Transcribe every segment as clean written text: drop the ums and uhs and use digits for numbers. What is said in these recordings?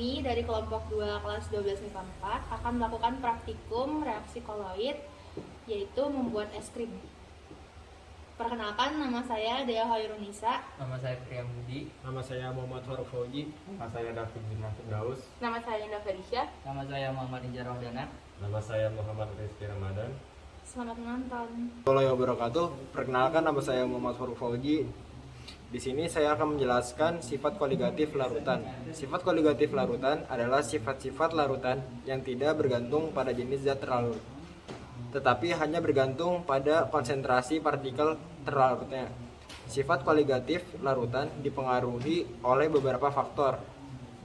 kami dari kelompok 2 kelas 12 MIPA 4 akan melakukan praktikum reaksi koloid, yaitu membuat es krim. Perkenalkan, nama saya Dea Hoirunisa. Nama saya Priam Budi. Nama saya Muhammad Faruk Fauji. Nama saya David bin Firdaus. Nama saya Indah Felicia. Nama saya Muhammad Injar Rohdana. Nama saya Muhammad Rizky Ramadan. Selamat menonton. Assalamualaikum wabarakatuh. Perkenalkan, nama saya Muhammad Faruk Fauji. Di sini saya akan menjelaskan sifat koligatif larutan. Sifat koligatif larutan adalah sifat-sifat larutan yang tidak bergantung pada jenis zat terlarut, tetapi hanya bergantung pada konsentrasi partikel terlarutnya. Sifat koligatif larutan dipengaruhi oleh beberapa faktor,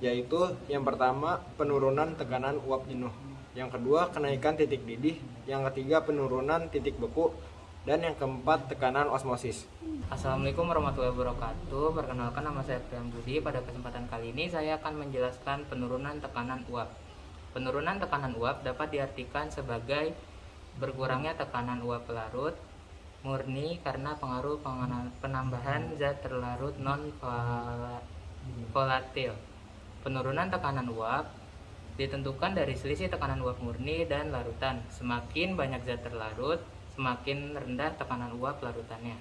yaitu yang pertama penurunan tekanan uap jenuh, yang kedua kenaikan titik didih, yang ketiga penurunan titik beku, dan yang keempat tekanan osmosis. Assalamualaikum warahmatullahi wabarakatuh. Perkenalkan, nama saya Priam Budi. Pada kesempatan kali ini saya akan menjelaskan penurunan tekanan uap. Penurunan tekanan uap dapat diartikan sebagai berkurangnya tekanan uap pelarut murni karena pengaruh penambahan zat terlarut non volatil. Penurunan tekanan uap ditentukan dari selisih tekanan uap murni dan larutan. Semakin banyak zat terlarut, semakin rendah tekanan uap larutannya.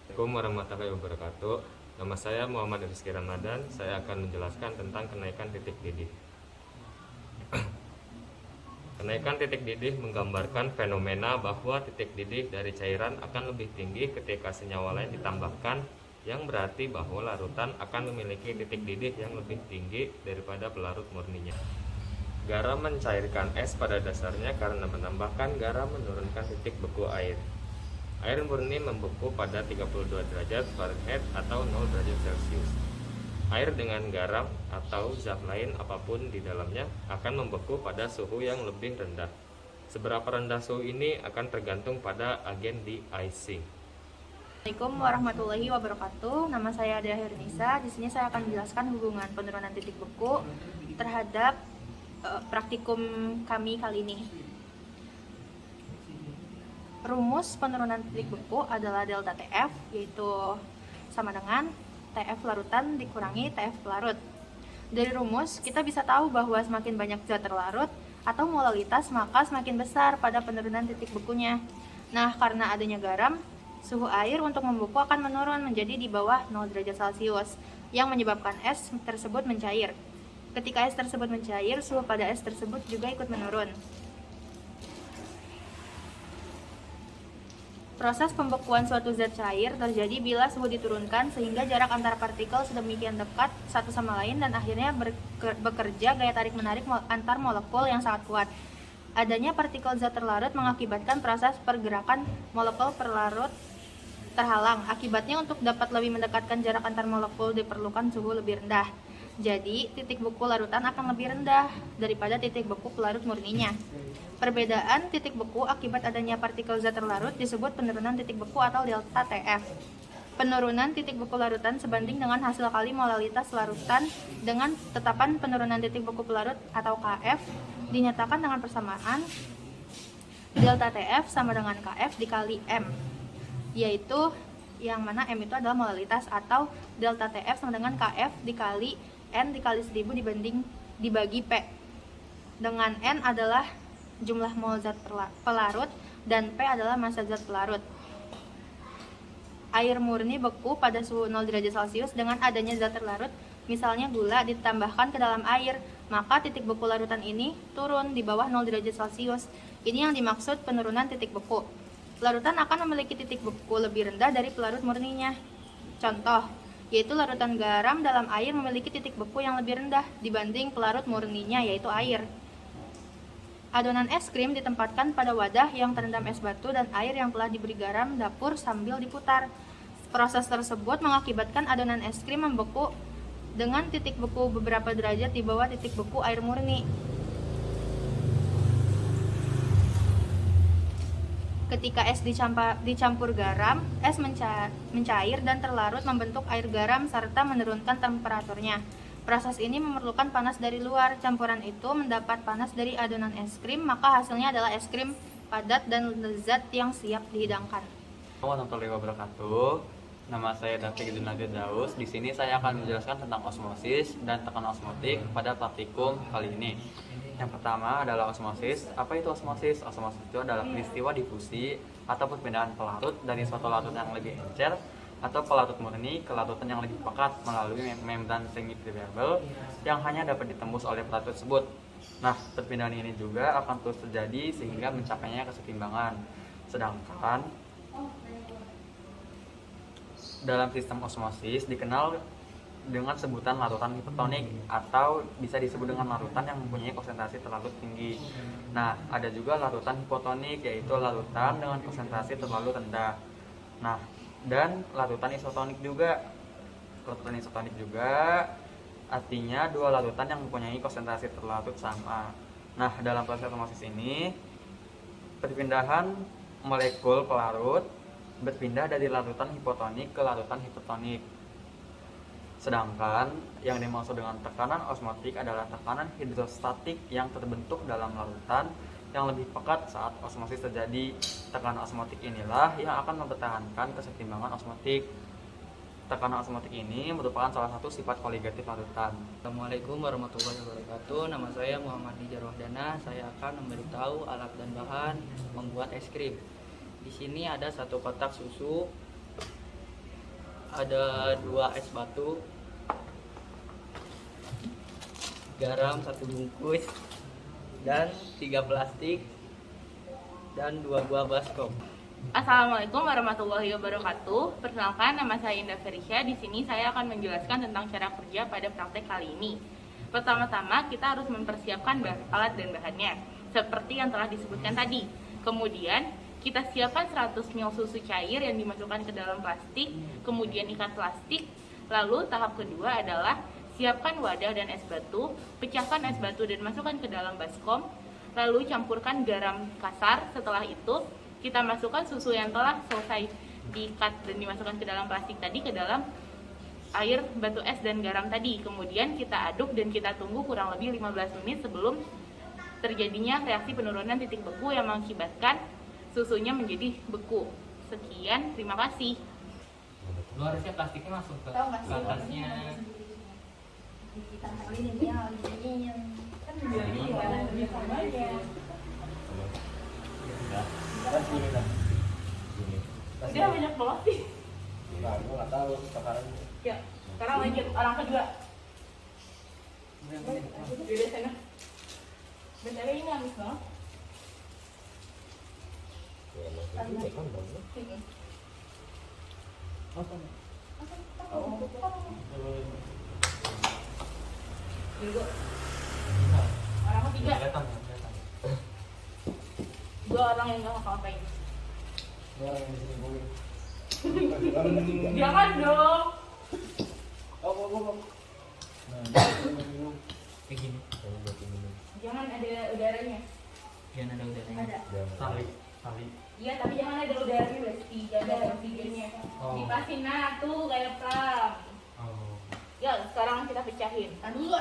Assalamualaikum warahmatullahi wabarakatuh. Nama saya Muhammad Rizky Ramadan. Saya akan menjelaskan tentang kenaikan titik didih. Kenaikan titik didih menggambarkan fenomena bahwa titik didih dari cairan akan lebih tinggi ketika senyawa lain ditambahkan, yang berarti bahwa larutan akan memiliki titik didih yang lebih tinggi daripada pelarut murninya. Garam mencairkan es pada dasarnya karena menambahkan garam menurunkan titik beku air. Air murni membeku pada 32 derajat Fahrenheit atau 0 derajat Celcius. Air dengan garam atau zat lain apapun di dalamnya akan membeku pada suhu yang lebih rendah. Seberapa rendah suhu ini akan tergantung pada agen di icing. Assalamualaikum warahmatullahi wabarakatuh. Nama saya Dea Hoirunisa. Di sini saya akan menjelaskan hubungan penurunan titik beku terhadap praktikum kami kali ini. Rumus penurunan titik beku adalah delta TF, yaitu sama dengan TF larutan dikurangi TF pelarut. Dari rumus kita bisa tahu bahwa semakin banyak zat terlarut atau molalitas, maka semakin besar pada penurunan titik bekunya. Nah, karena adanya garam, suhu air untuk membeku akan menurun menjadi di bawah 0 derajat Celcius, yang menyebabkan es tersebut mencair. Ketika es tersebut mencair, suhu pada es tersebut juga ikut menurun. Proses pembekuan suatu zat cair terjadi bila suhu diturunkan sehingga jarak antara partikel sedemikian dekat satu sama lain dan akhirnya bekerja gaya tarik-menarik antar molekul yang sangat kuat. Adanya partikel zat terlarut mengakibatkan proses pergerakan molekul pelarut terhalang. Akibatnya untuk dapat lebih mendekatkan jarak antar molekul diperlukan suhu lebih rendah. Jadi, titik beku larutan akan lebih rendah daripada titik beku pelarut murninya. Perbedaan titik beku akibat adanya partikel zat terlarut disebut penurunan titik beku atau delta TF. Penurunan titik beku larutan sebanding dengan hasil kali molalitas larutan dengan tetapan penurunan titik beku pelarut atau KF dinyatakan dengan persamaan delta TF sama dengan KF dikali M, yaitu yang mana M itu adalah molalitas, atau delta TF sama dengan KF dikali N dikali 1000 dibagi P, dengan N adalah jumlah mol zat pelarut dan P adalah massa zat pelarut. Air murni beku pada suhu 0 derajat Celcius dengan adanya zat terlarut, misalnya gula, ditambahkan ke dalam air, maka titik beku larutan ini turun di bawah 0 derajat Celcius. Ini yang dimaksud penurunan titik beku. Larutan akan memiliki titik beku lebih rendah dari pelarut murninya. Contoh, yaitu larutan garam dalam air memiliki titik beku yang lebih rendah dibanding pelarut murninya, yaitu air. Adonan es krim ditempatkan pada wadah yang terendam es batu dan air yang telah diberi garam dapur sambil diputar. Proses tersebut mengakibatkan adonan es krim membeku dengan titik beku beberapa derajat di bawah titik beku air murni. Ketika es dicampur garam, es mencair dan terlarut membentuk air garam serta menurunkan temperaturnya. Proses ini memerlukan panas dari luar. Campuran itu mendapat panas dari adonan es krim, maka hasilnya adalah es krim padat dan lezat yang siap dihidangkan. Warahmatullahi wabarakatuh. Nama saya David Junaid Daus. Di sini saya akan menjelaskan tentang osmosis dan tekanan osmotik pada praktikum kali ini. Yang pertama adalah osmosis. Apa itu osmosis? Osmosis itu adalah peristiwa difusi atau perpindahan pelarut dari suatu larut yang lebih encer atau pelarut murni ke larutan yang lebih pekat melalui membran semi-permeable yang hanya dapat ditembus oleh pelarut tersebut. Nah, perpindahan ini juga akan terus terjadi sehingga mencapainya kesetimbangan. Sedangkan dalam sistem osmosis dikenal dengan sebutan larutan hipertonik atau bisa disebut dengan larutan yang mempunyai konsentrasi terlalu tinggi. Nah, ada juga larutan hipotonik, yaitu larutan dengan konsentrasi terlalu rendah. Nah, dan larutan isotonik juga. Larutan isotonik juga artinya dua larutan yang mempunyai konsentrasi terlarut sama. Nah, dalam proses osmosis ini perpindahan molekul pelarut berpindah dari larutan hipotonik ke larutan hipertonik. Sedangkan yang dimaksud dengan tekanan osmotik adalah tekanan hidrostatik yang terbentuk dalam larutan yang lebih pekat saat osmosis terjadi. Tekanan osmotik inilah yang akan mempertahankan kesetimbangan osmotik. Tekanan osmotik ini merupakan salah satu sifat koligatif larutan. Assalamualaikum warahmatullahi wabarakatuh. Nama saya Muhammad Nijar Wahdana. Saya akan memberitahu alat dan bahan membuat es krim. Di sini ada satu kotak susu, ada 2 es batu, garam 1 bungkus, dan 3 plastik, dan 2 buah baskom. Assalamualaikum warahmatullahi wabarakatuh. Perkenalkan, nama saya Indah Ferisya. Di sini saya akan menjelaskan tentang cara kerja pada praktek kali ini. Pertama-tama kita harus mempersiapkan alat dan bahannya, seperti yang telah disebutkan tadi. Kemudian kita siapkan 100 ml susu cair yang dimasukkan ke dalam plastik, kemudian ikat plastik. Lalu tahap kedua adalah siapkan wadah dan es batu, pecahkan es batu dan masukkan ke dalam baskom. Lalu campurkan garam kasar. Setelah itu kita masukkan susu yang telah selesai diikat dan dimasukkan ke dalam plastik tadi ke dalam air, batu es dan garam tadi. Kemudian kita aduk dan kita tunggu kurang lebih 15 menit sebelum terjadinya reaksi penurunan titik beku yang mengakibatkan susunya menjadi beku. Sekian, terima kasih. Lu harusnya plastiknya masuk ke Tahu nggak sih? atasnya. Udah banyak banget sih. Nah, gue nggak tahu sekarang. Ya, sekarang lanjut orang kedua. Di sana. Bentar ini habis banget. Orang ketiga. Dua orang yang nggak ngapa-ngapain. Jangan dong. Kayak gini. Jangan ada udaranya. Jangan ada udaranya. Ada. Tali. Iya, tapi jangan ada udaranya, Besti. Gak ada oksigennya. Oh. Dipasin nah tuh kayak pram. Oh. Ya, sekarang kita pecahin. Tar dulu.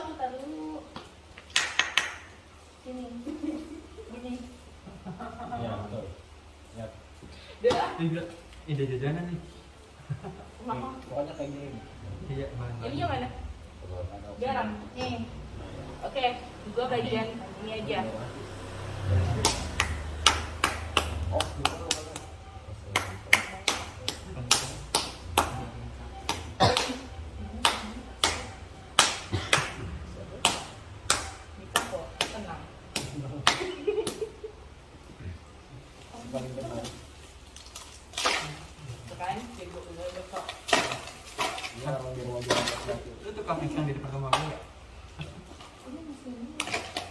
Sini. Gini. Iya, betul. Ya, Udah. Ide jajanan nih. Makan. pokoknya kayak gini. Iya, Ini yang mana? Garam. Nih. Oke, gua bagian ini aja. Bisa kok, tenang. Sekarang jago udah kok. Iya, orang di rumah bilang laki-laki. Lu tukang yang di depan rumah gue nggak?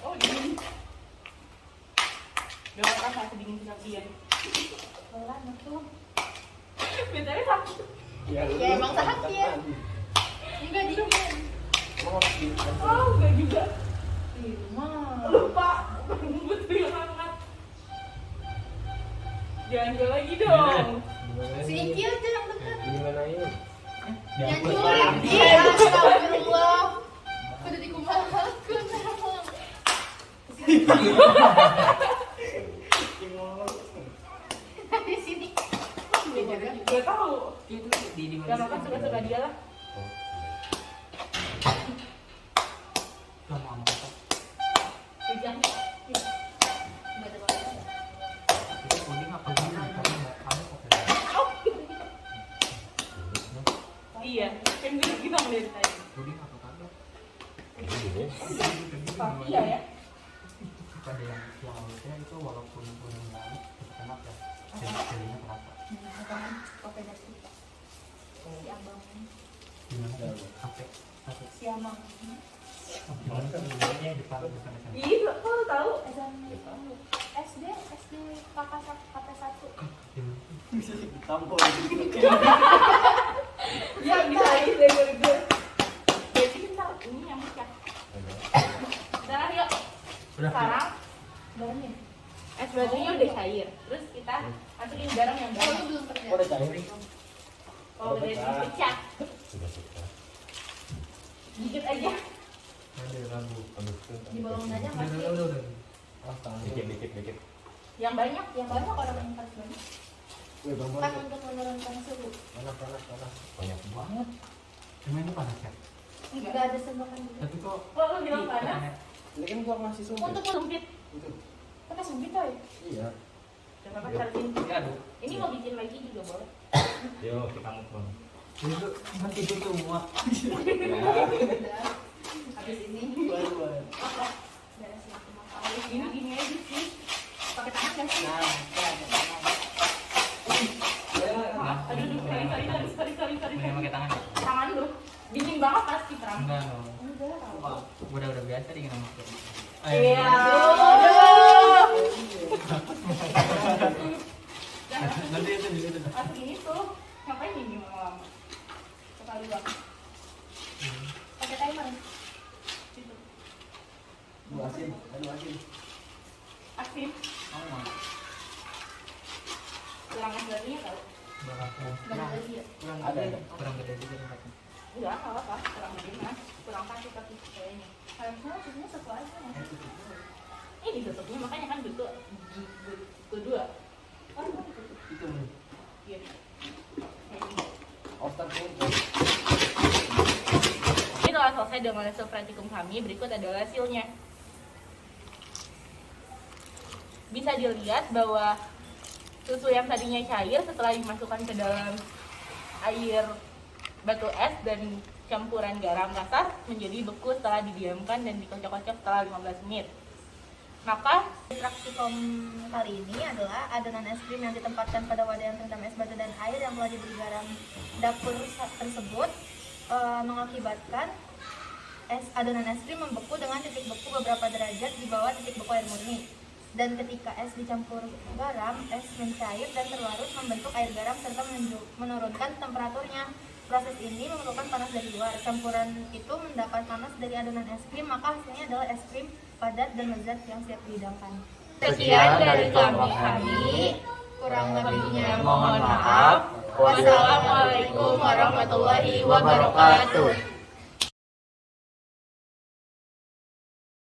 Oh, dingin. Udah rasa sedingin kesakian. Pelan tuh. Bentarnya sakit. Ya, emang sakit. Enggak dingin. Emang harus di- Oh, enggak juga. Ih, mah. Lupa. Betul yang angkat. Jangan jual lagi dong. Gimana Si ini? Iki aja yang dekat. Gimana ini? Jangan jual. Iya, astagfirullah. Udah dikumpulkan. Di sini. Gak tahu. Itu di Gak apa-apa, suka-suka dia lah. Lama amat apa? Hujan. Gak ada apa-apa. Itu puding apa sih? Kamu kok Iya, kan gue bilang dari tadi. puding apa kagak? Iya ya. Pada yang awalnya itu walaupun kuning banget tetap enak ya. Jadinya terasa. Oke, dari si abang. Gimana? Sampai Si abang. gimana kan bilangnya di depan Iya, kok lu tahu? SD kakak satu. Tampol. Ya bisa aja dari gue. Jadi kita ini yang pecah. Sekarang yuk. Sekarang garamnya. Es batunya udah cair. Terus kita masukin garam yang banyak. Oh, belum pecah. Udah cair. Oh, udah pecah. Dikit aja. ada ragu. Di bawah aja masih. Udah. Dikit. Yang banyak orang yang harus banyak. Wih, Bang, Kan untuk menurunkan suhu. panas. Banyak Banget. Cuma ini panas ya. Enggak ada sembakan juga. Tapi kok Oh, lu bilang panas? Ini kan gua masih sumpit. Untuk sempit. Itu. Pakai sempit coy. Iya. Jangan pakai taruhin. ya aduh. Ini mau bikin lagi juga boleh. Yo, kita mukbang. Itu nanti itu semua. Habis ini. Beres ya, cuma tahu. Gini aja sih. Pakai tangan nggak sih? Aduh, sorry. Mending pakai tangan. Tangan lu. Dingin banget pasti, Pram. Enggak dong. Enggak tahu. Udah biasa dingin sama aku. Iya. Nanti itu dulu. Asli gini tuh. Ngapain ini lama-lama? Sekali doang. Pakai timer. Gitu. Asin. Aktif. Oh, mau. Kurang aslinya tau. Kurang lagi ya? Kurang gede juga tempatnya. Enggak, nggak apa-apa. Kurang gede mas. Kurang kasih tapi kayaknya. Harusnya maksudnya satu aja mas. Ini ditutupnya makanya kan gitu. Kedua. Oh, ditutup. Itu. Iya. Kayak gini. Ini telah selesai dengan hasil praktikum kami. Berikut adalah hasilnya. Bisa dilihat bahwa susu yang tadinya cair setelah dimasukkan ke dalam air batu es dan campuran garam kasar menjadi beku setelah didiamkan dan dikocok-kocok setelah 15 menit. Maka praktikum kali ini adalah adonan es krim yang ditempatkan pada wadah yang terendam es batu dan air yang telah diberi garam dapur tersebut mengakibatkan adonan es krim membeku dengan titik beku beberapa derajat di bawah titik beku air murni. Dan ketika es dicampur garam, es mencair dan terlarut membentuk air garam serta menurunkan temperaturnya. Proses ini memerlukan panas dari luar. Campuran itu mendapat panas dari adonan es krim, maka hasilnya adalah es krim padat dan lezat yang siap dihidangkan. Sekian dari kami. Kurang lebihnya mohon maaf. Wassalamualaikum warahmatullahi wabarakatuh.